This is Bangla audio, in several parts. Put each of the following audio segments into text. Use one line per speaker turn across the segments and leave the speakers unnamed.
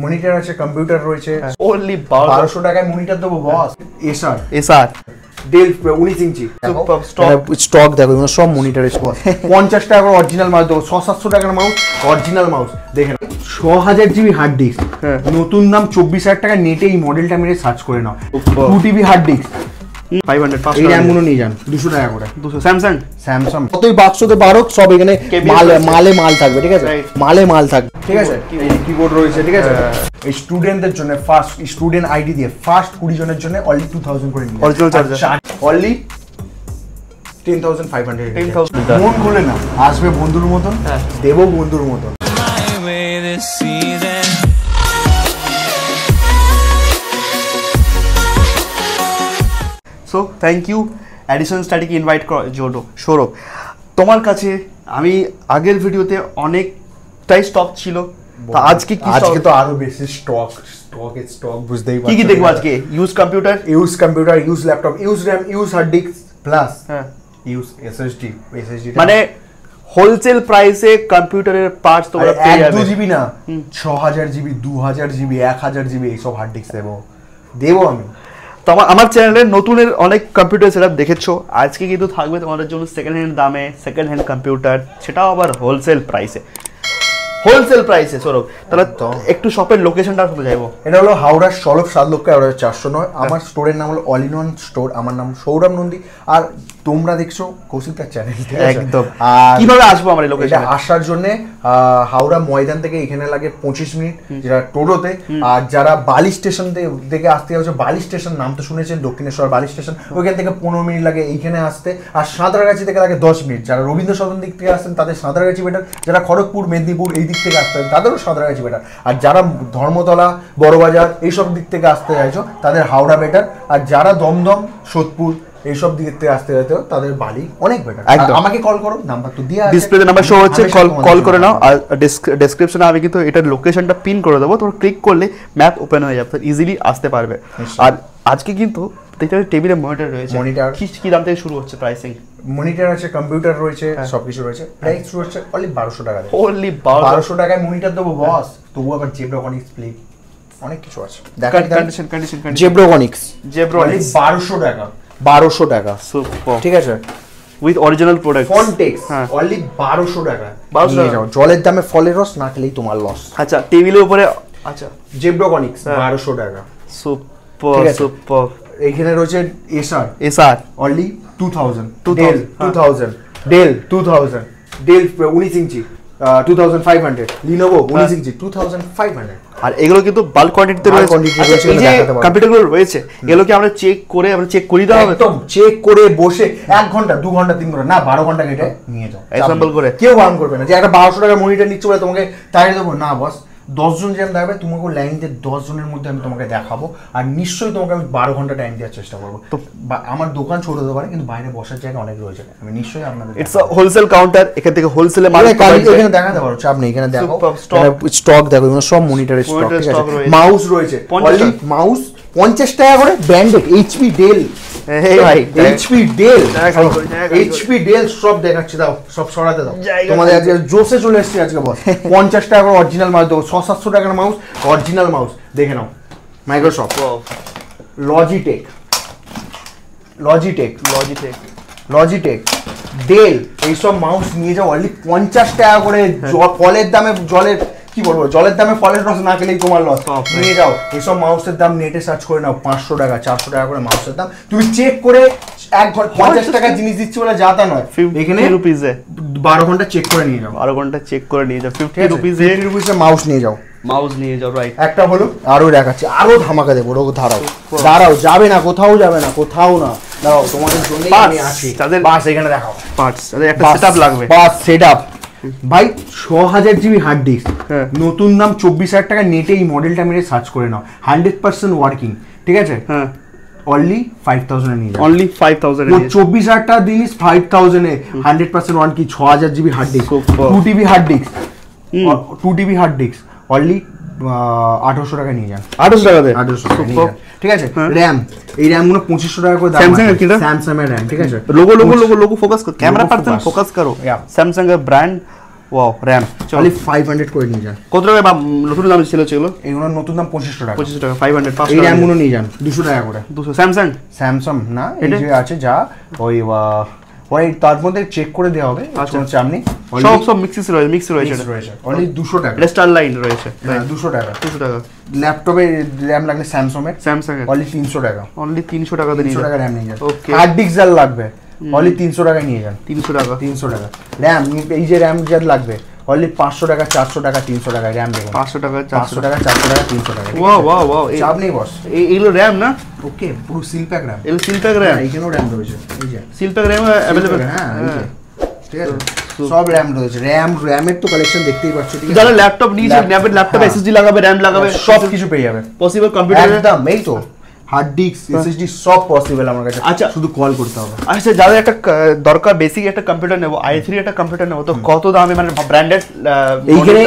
মনিটর আছে, কম্পিউটার রয়েছে। অনলি 1200 টাকায় মনিটর দেবো বস। এসআর ডেল 19 ইঞ্চি স্টক দেখো, এগুলো সব মনিটরের স্টক। 50 টাকা করে অরিজিনাল মাউস দেবো, 600-700 টাকার মাউস অরিজিনাল মাউস দেখেন। 6000 জিবি হার্ড ডিস্ক, নতুন দাম 24,000 টাকা। নেটে এই মডেলটা মেরে সার্চ করে নাও। 2 টিবি হার্ড ডিস্ক 500 এই র্যাম গুলো নিয়ে যান 200 টাকা করে। 200 স্যামসাং কতই বাক্সতে বারো সব এখানে মাল থাকবে, ঠিক আছে? মাল থাকবে, ঠিক আছে? এই কিবোর্ড রয়েছে, ঠিক আছে? এই স্টুডেন্টদের জন্য ফার্স্ট স্টুডেন্ট আইডি দিয়ে ফার্স্ট 20 জনের জন্য অনলি 2000 করে নিয়ে অরিজিনাল চার্জার অনলি 10,500। মন খুলে না, আসবে বন্ধুর মতন, দেবো বন্ধুর মতন।
সো থ্যাংক ইউ অ্যাডিশন স্টাডিকে ইনভাইট করার জন্য। সৌরভ, তোমার কাছে আমি আগের ভিডিওতে অনেকটাই স্টক ছিল, আজকে
তো আরো বেশি স্টক বুঝতেই পারছো।
কি দেখবো আজকে? Use computer,
use laptop, use RAM, use hard disk plus use SSD
মানে হোলসেল প্রাইসে কম্পিউটারের পার্টস তোমরা পেয়ে যাবে।
2 জিবি না, 6000 জিবি, 2000 জিবি, 1000 জিবি এইসব হার্ড ডিস্ক দেবো আমি।
তো আমার চ্যানেলে নতুনের অনেক কম্পিউটার সেটআপ দেখেছো, আজকে কিন্তু থাকবে তোমাদের জন্য সেকেন্ড হ্যান্ড দামে সেকেন্ড হ্যান্ড কম্পিউটার, সেটাও আবার হোলসেল প্রাইসে। সৌরভ, তাহলে একটু শপের লোকেশনটা শুনতে চাইবো।
এটা হলো হাওড়া সলভ 7,409। আমার স্টোরের নাম হলো অল ইন ওয়ান স্টোর। আমার নাম সৌরভ নন্দী, আর তোমরা দেখছো কৌশিকদার চ্যানেল।
একদম। কিভাবে আসবো আমরা লোকেশনে?
আসার জন্য হাওড়া ময়দান থেকে এখানে লাগে 25 মিনিট, যেটা টোটোতে। আর যারা বালি স্টেশন থেকে আসতে হচ্ছে, বালি স্টেশন নাম তো শুনেছেন, দক্ষিণেশ্বর বালি স্টেশন, ওইখান থেকে 15 মিনিট লাগে এইখানে আসতে। আর সাঁতরাগাছি থেকে লাগে 10 মিনিট। যারা রবীন্দ্র সদন দিক থেকে আসছেন তাদের সাঁতরাগাছি বেটার, যারা খড়গপুর মেদিনীপুর এই দিক থেকে আসতে হয় তাদেরও সাঁতরাগাছি বেটার। আর যারা ধর্মতলা বড়বাজার এইসব দিক থেকে আসতে চাইছো তাদের হাওড়া বেটার। আর যারা দমদম সোদপুর এইসব দিক থেকে আসতে চাইছো তাদের বালি অনেক বেটার। আমাকে কল করো, নাম্বার তো দেয়া আছে,
ডিসপ্লেতে নাম্বার শো হচ্ছে, কল করে নাও। আর ডেসক্রিপশনে আমি কিন্তু এটার লোকেশনটা পিন করে দেবো, তোমরা ক্লিক করলে ম্যাপ ওপেন হয়ে যাবে, ইজিলি আসতে পারবে। আর আজকে কিন্তু টেবিলে মনিটর রয়েছে।
মনিটর
কি দাম থেকে শুরু হচ্ছে প্রাইসিং?
মনিটর আছে, কম্পিউটার রয়েছে, সবকিছু রয়েছে। প্রাইস শুরু হচ্ছে অনলি 1200 টাকা।
অনলি 1200
টাকায় মনিটর দেবো বস। তবু আবার জেব্রোনিক্স প্লেট অনেক কিছু আছে।
কন্ডিশন
জেব্রোনিক্স 1200 টাকা। 1200 টাকা, ঠিক আছে?
উইথ অরিজিনাল প্রোডাক্ট
ফন্টেক্স অনলি 1200 টাকা। নিয়ে যাও, জলের দামে ফলের রস না খেলেই তোমার লস।
আচ্ছা, টেবিলের উপরে আচ্ছা
জেব্রোনিক্স 1200 টাকা।
সুপার।
এইখানে রয়েছে
এসআর
অনলি 2000। ডেল 2000 ডেল 19 ইঞ্চি 2500। লিনোভো 19 ইঞ্চি 2500।
আর এগুলো কিন্তু বাল্ক কোয়ান্টিটিতে রয়েছে। এই যে কম্পিউটারগুলো রয়েছে, এগুলো কি আমরা চেক করি দেওয়া হবে?
একদম চেক করে বসে 1 ঘন্টা 2 ঘন্টা 3 ঘন্টা না, 12 ঘন্টা কেটে নিয়ে যাও
অ্যাসেম্বল করে।
কেউ বারণ করবে না যে একটা 1200 টাকার মনিটর নিচ্ছে বলে তোমাকে তাই দেবো না বস। 10 জন যেন দেখাবে তোমাকে লাইনতে, 10 জনের মধ্যে আমি তোমাকে দেখাবো। আর নিশ্চয়ই তোমাকে আমি 12 ঘন্টা টাইম দেওয়ার চেষ্টা করবো। তো আমার দোকান ছোট হতে পারে, কিন্তু বাইরে বসার জায়গা অনেক রয়েছে, আমি নিশ্চয়ই আপনাদের
ইটস আ হোলসেল কাউন্টার। এখান থেকে হোলসেলে মাল
এখানে দেখাতে পারো, চাপ নেই। এখানে দেখো স্টক দেখো, এগুলো সব মনিটরের স্টক, ঠিক আছে? মাউস রয়েছে, মাউস 50 টাকা করে branded HP Dell. HP Dell সব দেখাচ্ছি, দাও সব সরাতে দাও। তোমাদের আজকে জোসে চলে এসেছি আজকে বস। 50 টাকা করে অরিজিনাল মাউস দেবো, 600-700 টাকার মাউস অরিজিনাল মাউস দেখে নাও। মাইক্রোসফট, লজিটেক, ডেল এইসব মাউস নিয়ে যাও অনলি 50 টাকা করে। ফলের দামে কি বলবো, জলের দামে ফলের রস না খেলেই তোমার লস। নিয়ে যাও এইসব মাউসের দাম, নেটে সার্চ করে নাও। 500 টাকা 400 টাকা করে মাউসের দাম। তুমি চেক করে 1 ঘন্টা 50 টাকা জিনিস দিচ্ছি বলে যা তা নয়। এখানে 12 ঘন্টা চেক করে নিয়ে যাও।
12 ঘন্টা চেক করে নিয়ে যাও। 50 রুপিসে
মাউস নিয়ে যাও।
রাইট।
একটা হলো, আরো দেখাচ্ছি, আরো ধামাকা দেবো। দাঁড়াও, যাবে না, কোথাও না। দাঁড়াও, তোমাদের জন্য আমি আছি। বাস এখানে দেখাও
পার্টস, তাদের একটা সেটআপ লাগবে।
বাস সেটআপ ভাই 6000 জিবি হার্ড ডিস্ক, নতুন দাম 24,000 টাকা। নেটে এই মডেলটা মেরে সার্চ করে নাও, 100% ওয়ার্কিং, ঠিক আছে? অনলি 5000 এ নিয়ে যাও।
অনলি 5000 এ
24,000 টাকা জিনিস 5000 এ 100% working. 6000 GB hard disk, 2 TB hard disk only 800 টাকা নিয়ে যান।
800 টাকাতে,
800 টাকা নিয়ে যান, ঠিক আছে? র্যাম, এই র্যাম গুলো 2500 টাকা করে দাম।
স্যামসাং
এর র্যাম, ঠিক আছে?
লোগো ফোকাস করো, ক্যামেরা পার্সন ফোকাস করো। স্যামসাং এর ব্র্যান্ড ওয়াও র‍্যাম
খালি 500 করে নিয়ে যান।
কত টাকা নতুন দাম ছিল সেগুলো?
এগুলোর নতুন দাম 2500 টাকা।
2500 টাকা 500
এই র‍্যাম গুলো নিয়ে যান 200 টাকা করে।
200 স্যামসাং
না, এই যে আছে যা ওই তার মধ্যে চেক করে দেওয়া হবে।
আচ্ছা
আপনি
সব মিক্স রয়েছে
অনলি 200 টাকা।
স্টার লাইন রয়েছে
200 টাকা।
200 টাকা।
ল্যাপটপে র‍্যাম লাগলে স্যামসাং এর অনলি 300 টাকা।
অনলি 300 টাকা দিয়ে
300 টাকা র‍্যাম নিয়ে যান।
ওকে।
হার্ড ডিস্ক যার লাগবে অনলি 300 টাকায় নিয়ে যান।
300 টাকা।
র‍্যাম এই যে র‍্যাম যার লাগবে অনলি 500 টাকা 400 টাকা 300 টাকা র‍্যাম দেখুন।
500 টাকা
400 টাকা 300 টাকা।
ওয়াও
চাপ নেই বস।
এইগুলো র‍্যাম না?
ওকে, পুরো সিল প্যাক র‍্যাম।
এগুলো সিল প্যাক র‍্যাম।
এইখানেও র‍্যাম রয়েছে, এই যে
সিল প্যাক র‍্যাম अवेलेबल।
হ্যাঁ ঠিক আছে, সব র‍্যাম রয়েছে। র‍্যামের তো কালেকশন দেখতেই পাচ্ছ। ঠিক আছে,
যারা ল্যাপটপ নিয়েছে ল্যাপটপে এসএসডি লাগাবে, র‍্যাম লাগাবে,
সব কিছু পেয়ে যাবে।
পসিবল কম্পিউটারে
একদম এই তো হার্ড ডিস্ক এসএসডি সব পসিবল আমার কাছে।
আচ্ছা,
শুধু কল করতে হবে।
আচ্ছা, যাদের একটা দরকার বেসিক একটা কম্পিউটার নেব, i3 একটা কম্পিউটার নেব, তো কত দামে মানে ব্র্যান্ডেড?
এইখানে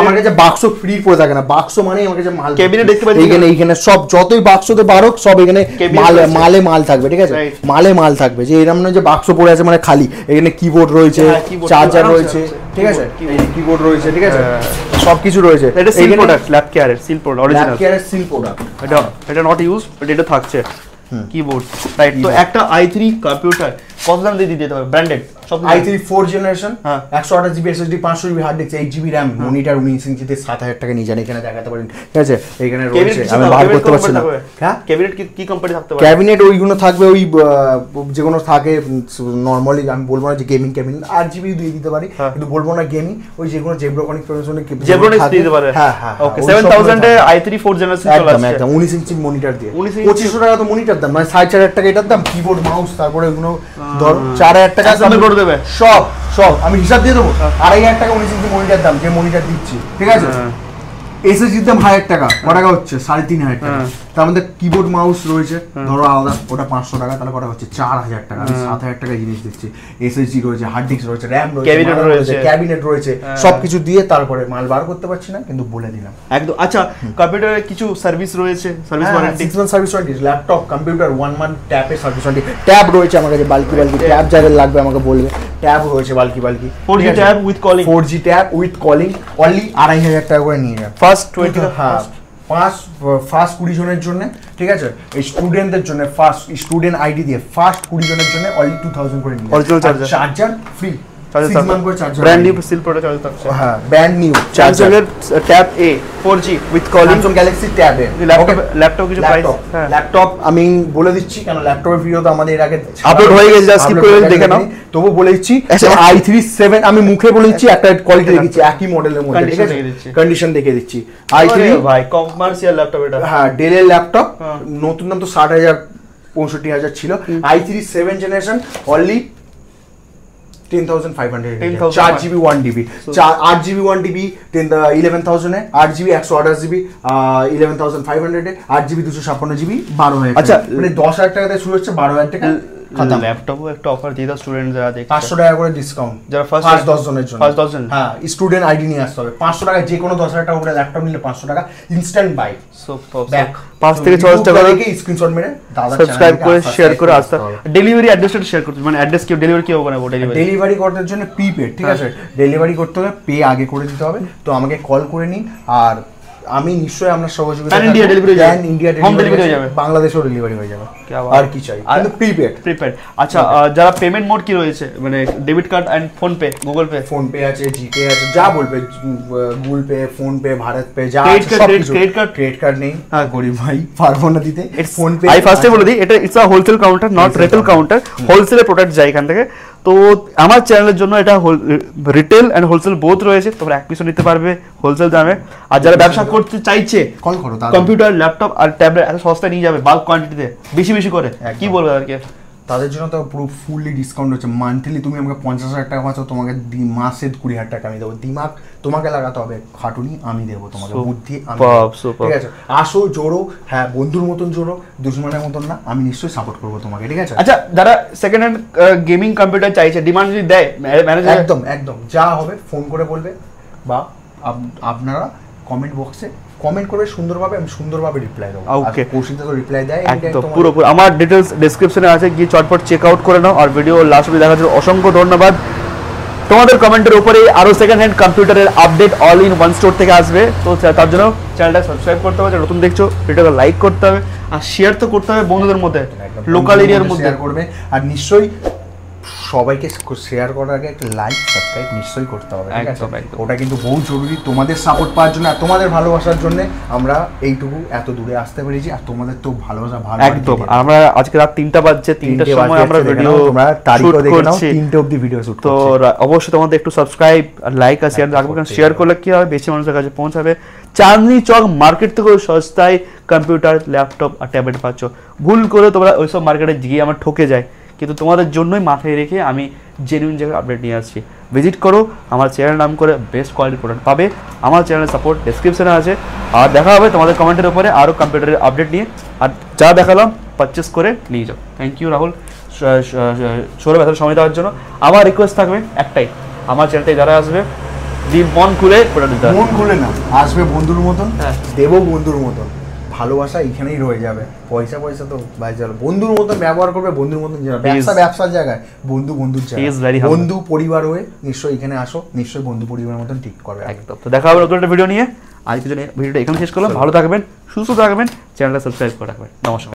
আমার কাছে বাক্স ফ্রি পড়ে থাকে না। বাক্স মানে আমার কাছে মাল
ক্যাবিনেট দেখতে পাচ্ছি।
এইখানে সব যতই বাক্সতে বারক সব এখানে মাল থাকবে। ঠিক আছে, মাল থাকবে। যে এরকম নয় যে বাক্স পড়ে আছে মানে খালি। এখানে কিবোর্ড রয়েছে, চার্জার রয়েছে, ঠিক আছে, এই কিবোর্ড রয়েছে, ঠিক আছে, সবকিছু রয়েছে।
এটা সিল প্রোডাক্ট, ল্যাব কেয়ারের সিল প্রোডাক্ট, অরিজিনাল ল্যাব কেয়ারের
সিল প্রোডাক্ট।
এটা নট ইউজ, বাট এটা থাকছে কিবোর্ড, রাইট? তো একটা i3 কম্পিউটার কত দাম দিয়ে দিতে হবে ব্র্যান্ডেড? সব
i3 4 generation, 128 GB SSD, 500 GB hard disk, 8 GB RAM, monitor 19 ইঞ্চিতে 7000 টাকা নিয়ে যান। এখানে দেখাতে পারেন, ঠিক আছে, এখানে রয়েছে। আমি বার করতে পারছি না।
হ্যাঁ, ক্যাবিনেট কি কোম্পানি থাকতে পারে?
ক্যাবিনেট ওইগুলো থাকবে, ওই যেগুলো থাকে নরমালি। আমি বলবো না যে গেমিং ক্যাবিনেট, 8 জিবি দিয়ে দিতে পারি, কিন্তু বলবো না গেমিং। ওই যেগুলো জেব্রোনিক প্রসেসরে
জেব্রোনিক দিতে পারে।
হ্যাঁ,
ওকে। 7000 এ i3 4 জেনারেশন চলে আসছে।
একদম 19 ইঞ্চি মনিটর দিয়ে 2500 টাকা তো মনিটর দাম, মানে 4500 টাকা এটার দাম। কিবোর্ড মাউস তারপরে ওগুলো ধর 4000 টাকা
করে দেবে।
সব আমি হিসাব দিয়ে দেবো। 2500 টাকা 19 ইঞ্চি মনিটর দাম, যে মনিটর দিচ্ছি, ঠিক আছে। এসএসডির দাম 1000 টাকা, কত টাকা হচ্ছে? 3500 টাকা। তার মধ্যে কিবোর্ড মাউস রয়েছে ধরো আলাদা, ওটা 500 টাকা, তাহলে কত হচ্ছে? 4000 টাকা। আমি 7000 টাকা জিনিস দিচ্ছি। এসএসডি রয়েছে, হার্ড ডিস্ক রয়েছে, র‍্যাম রয়েছে, ক্যাবিনেট রয়েছে, সবকিছু দিয়ে তারপরে মাল বার করতে পারছি না, কিন্তু বলে দিলাম
একদম। আচ্ছা, কম্পিউটারে কিছু সার্ভিস রয়েছে, service warranty,
6 month service warranty. Laptop computer 1 month, ট্যাবে সার্ভিস ওয়ারেন্টি। ট্যাব রয়েছে আমার কাছে বাল্কি ট্যাব, যাদের লাগবে আমাকে বলবে। ট্যাব রয়েছে bulky
4G tab with calling,
4G tab with calling only 2500 টাকা করে নিয়ে যান।
ফার্স্ট 20
হ্যাঁ, ফার্স্ট 20 জনের জন্য, ঠিক আছে। এই স্টুডেন্টদের জন্য ফার্স্ট স্টুডেন্ট আইডি দিয়ে ফার্স্ট 20 জনের জন্য অনলি 2000 করে নিয়ে যান।
অরিজিনাল চার্জার
ফ্রি,
6 মান্থ করে charger, brand new seal product charger থাকছে।
হ্যাঁ, ব্র্যান্ড নিউ
চার্জারের tab A 4G with calling,
Samsung Galaxy Tab এ।
ল্যাপটপ কিছু প্রাইস?
ল্যাপটপ আমি বলে দিচ্ছি, কারণ ল্যাপটপের ভিডিও তো আমাদের এর আগে
আপলোড হয়ে গেছে, জাস্ট স্কিপ করে দেখে নাও।
তবু বলে দিচ্ছি, i3 7 আমি মুখে বলে দিচ্ছি, একটা কোয়ালিটি দেখিয়েছি একই মডেলের মধ্যে, ঠিক আছে, কন্ডিশন দেখিয়ে দিচ্ছি। i3
ভাই কমার্শিয়াল ল্যাপটপ এটা।
হ্যাঁ, ডেলের ল্যাপটপ, নতুন দাম তো 60000 65000 ছিল। i3 7 generation only 10500 4GB 1DB 8GB 1DB 11000 এ, 8GB 128GB 11500 এ, 8GB 256GB 12000। আচ্ছা, মানে 10000 টাকা থেকে শুরু হচ্ছে, 12000 টাকা
খাতা। ল্যাপটপও একটা অফার দিয়ে দাও স্টুডেন্ট যারা দেখছে,
500 টাকা করে ডিসকাউন্ট, যারা ফার্স্ট 10 জনের জন্য।
ফার্স্ট 10 জন,
হ্যাঁ, স্টুডেন্ট আইডি নিয়ে আসতে হবে। 500 টাকা যে কোনো 10000 টাকা করে ল্যাপটপ নিলে 500 টাকা ইনস্ট্যান্ট বাই। ব্যাক
5 থেকে 6000 টাকা
থেকে স্ক্রিনশট মেরে দাদা
সাবস্ক্রাইব করে শেয়ার করে আসতে। ডেলিভারি অ্যাড্রেসটা শেয়ার করতে, মানে অ্যাড্রেস কি ডেলিভারি কিভাবে বানাবো?
ডেলিভারি করার জন্য প্রিপেড, ঠিক আছে। ডেলিভারি করতে হলে পে আগে করে দিতে হবে। তো আমাকে কল করে নিন, আর আমি নিশ্চয়ই আপনার সহযোগিতা করব।
ইন্ডিয়া ডেলিভারি
যাবে, ইন্ডিয়া ডেলিভারি
হয়ে যাবে,
বাংলাদেশেও ডেলিভারি হয়ে যাবে। আর কি চাই? কিন্তু প্রিপেড।
আচ্ছা, যারা পেমেন্ট মোড কি রয়েছে, মানে debit card and PhonePe, Google Pay?
PhonePe আছে, জিপে আছে, যা বলবে, Google Pay, PhonePe, BharatPe, যা ক্রেডিট কার্ড নেই, হ্যাঁ, গরিব ভাই, পারবো না দিতে। ফোন পে
আই ফার্স্টে বলে দিই, এটা it's a wholesale counter, not retail counter. হোলসেলে প্রোডাক্ট যায় এখান থেকে। তো আমার চ্যানেলের জন্য এটা রিটেল এন্ড হোলসেল বোথ রয়েছে, তোমরা এক পিসও নিতে পারবে হোলসেল দামে। আর যারা ব্যবসা করতে চাইছে,
কল করো,
কম্পিউটার, ল্যাপটপ আর ট্যাবলেট এত সস্তায় নিয়ে যাবে, বাল্ক কোয়ান্টিটিতে, বেশি করে। কি বলবো আর কি,
তাদের জন্য তো পুরো ফুললি ডিসকাউন্ট হচ্ছে। মান্থলি তুমি আমাকে 50000 টাকা পাচ্ছ, তোমাকে মাসে 20000 টাকা আমি দেবো। দিমাগ তোমাকে লাগাতে হবে, খাটুনি আমি দেবো তোমাকে, বুদ্ধি আমি, ঠিক আছে। আসো, জোড়ো, হ্যাঁ, বন্ধুর মতন জোড়ো, দুশ্মনের মতন না। আমি নিশ্চয়ই সাপোর্ট করবো তোমাকে, ঠিক আছে।
আচ্ছা, যারা সেকেন্ড হ্যান্ড গেমিং কম্পিউটার চাইছে, ডিমান্ড যদি দেয় ম্যানেজার,
একদম যা হবে ফোন করে বলবে, বা আপনারা কমেন্ট বক্সে কমেন্ট করবে সুন্দরভাবে, আমি সুন্দরভাবে রিপ্লাই দেবো।
ওকে,
কৌশিকদা তো রিপ্লাই দেয়
একদম পুরোপুরি। আমার ডিটেইলস ডেসক্রিপশনে আছে, গিয়ে চটপট চেক আউট করে নাও। আর ভিডিও লাস্ট অবধি দেখার জন্য অসংখ্য ধন্যবাদ। তোমাদের কমেন্টের উপরে আরো সেকেন্ড হ্যান্ড কম্পিউটারের update all in one store থেকে আসবে। তো তার জন্য চ্যানেলটা সাবস্ক্রাইব করতে হবে, নতুন দেখছো ভিডিওটা লাইক করতে হবে, আর শেয়ার তো করতে হবে বন্ধুদের মধ্যে, লোকাল এরিয়ার মধ্যে
শেয়ার করবে। আর নিশ্চয়ই সবাইকে শেয়ার করার আগে একটা লাইক সাবস্ক্রাইব নিশ্চয়ই করতে হবে, ঠিক আছে? ওটা কিন্তু বহু জরুরি তোমাদের সাপোর্ট পাওয়ার জন্য আর তোমাদের ভালোবাসার জন্য আমরা এইটুকু এত দূরে আসতে পেরেছি। আর তোমাদের তো ভালোবাসা ভালো
একদম। আমরা আজকে রাত 3টা বাজছে, 3টার সময় আমরা ভিডিও
শুট করছি, 3টে অবধি ভিডিও শুট করছি।
তো অবশ্যই তোমাদের একটু সাবস্ক্রাইব আর লাইক আর শেয়ার রাখবে, কারণ শেয়ার করলে কি হবে, বেশি মানুষের কাছে পৌঁছাবে। চাঁদনি চক মার্কেট থেকে সস্তায় কম্পিউটার, ল্যাপটপ আর ট্যাবলেট পাচ্ছ। ভুল করে তোমরা ওইসব মার্কেটে গিয়ে আমার ঠকে যায়, কিন্তু তোমাদের জন্যই মাথায় রেখে আমি জেনুইন জায়গায় আপডেট নিয়ে আসছি। ভিজিট করো, আমার চ্যানেল নাম করে বেস্ট কোয়ালিটি প্রোডাক্ট পাবে। আমার চ্যানেলের সাপোর্ট ডেসক্রিপশনে আছে। আর দেখা হবে তোমাদের কমেন্টের উপরে আরও কম্পিউটারের আপডেট নিয়ে। আর যা দেখালাম পারচেস করে নিয়ে যাও। থ্যাংক ইউ রাহুল, সৌরভ এত সময় দেওয়ার জন্য। আমার রিকোয়েস্ট থাকবে একটাই, আমার চ্যানেলটায় যারা আসবে মন খুলে
মন খুলে না আসবে, বন্ধুর মতন দেবো, বন্ধুর মতন ভালোবাসা এখানেই রয়ে যাবে। পয়সা পয়সা তো বাইরে যাবে, বন্ধুর মতন ব্যবহার করবে, বন্ধুর মতন ব্যবসা ব্যবসার জায়গায়, বন্ধু বন্ধুর জায়গায়, বন্ধু পরিবার হয়ে নিশ্চয়ই এখানে আসো, নিশ্চয়ই বন্ধু পরিবারের মতন ঠিক করবে।
একদম। তো দেখা হবে নতুন একটা ভিডিও নিয়ে। আজকের জন্য ভিডিওটা এখানে শেষ করলাম। ভালো থাকবেন, সুস্থ থাকবেন, চ্যানেলটা সাবস্ক্রাইব করে রাখবেন। নমস্কার।